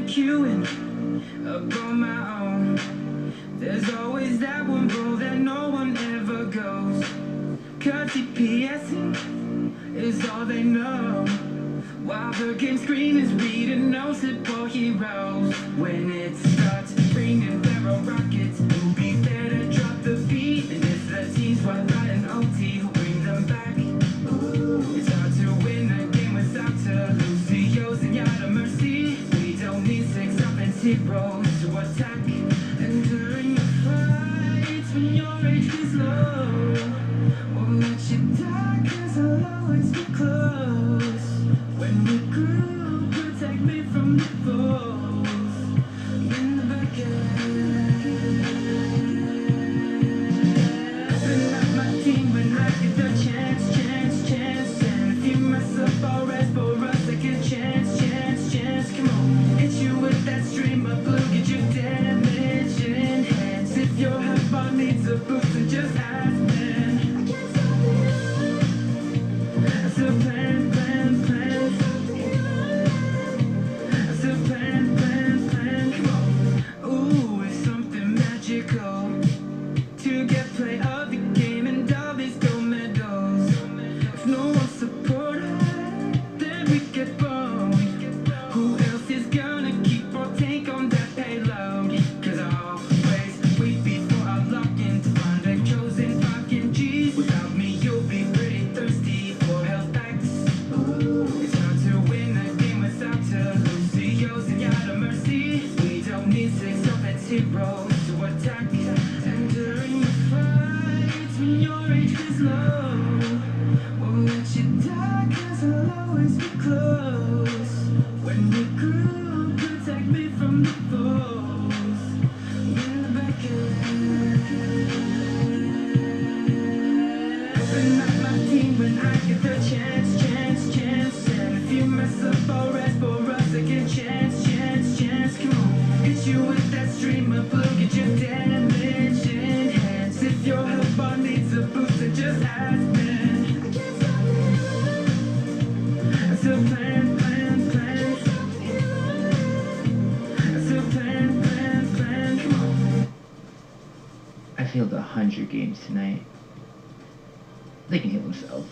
queuing up on my own. There's always that one road that no one ever goes, 'cause CPSing is all they know, while the game screen is reading notes for heroes. When it starts raining barrel rockets, who'll be there to drop the beat? And it's the teams Twilight and OT who bring them back. It's hard to win a game without to lose. CEOs and Yada Mercy, we don't need 6 offense heroes to attack. And during the fights, when your HP is low, won't let you die, 'cause I'll always be close. When we grew, protect me from the foes in the back end. Open up my team when I get the chance. And if you mess up, I'll rest for a second chance. Come on, hit you with that stream of blue, get your damage enhanced. If your health bar needs a boost, then just ask, man. I can't stop you. That's a plan. That's a plan. Come on. Ooh, it's something magical to get play of the game and all these gold medals. If no one support us, then we get boned. Who else is gonna keep our tank on that payload? 'Cause I always wait before I lock in to find a chosen 5 G's. Without me, you'll be pretty thirsty for health packs. It's hard to win a game without to lose. CEOs and Yada Mercy, we don't need 6 offense heroes to attack. And during the fight, when your HP is low, won't let you die, 'cause I'll always be close. When we grew, protect me from the foes in the back end. Open up my team when I get the chance. And if you mess up, I'll rest for a second chance. Come on, hit you with that stream of blue, get your damage enhanced. If your health bar needs a boost, then just ask, man. I can't stop you. That's a plan. That's a plan. Come on. I failed 100 games tonight. They can heal themselves.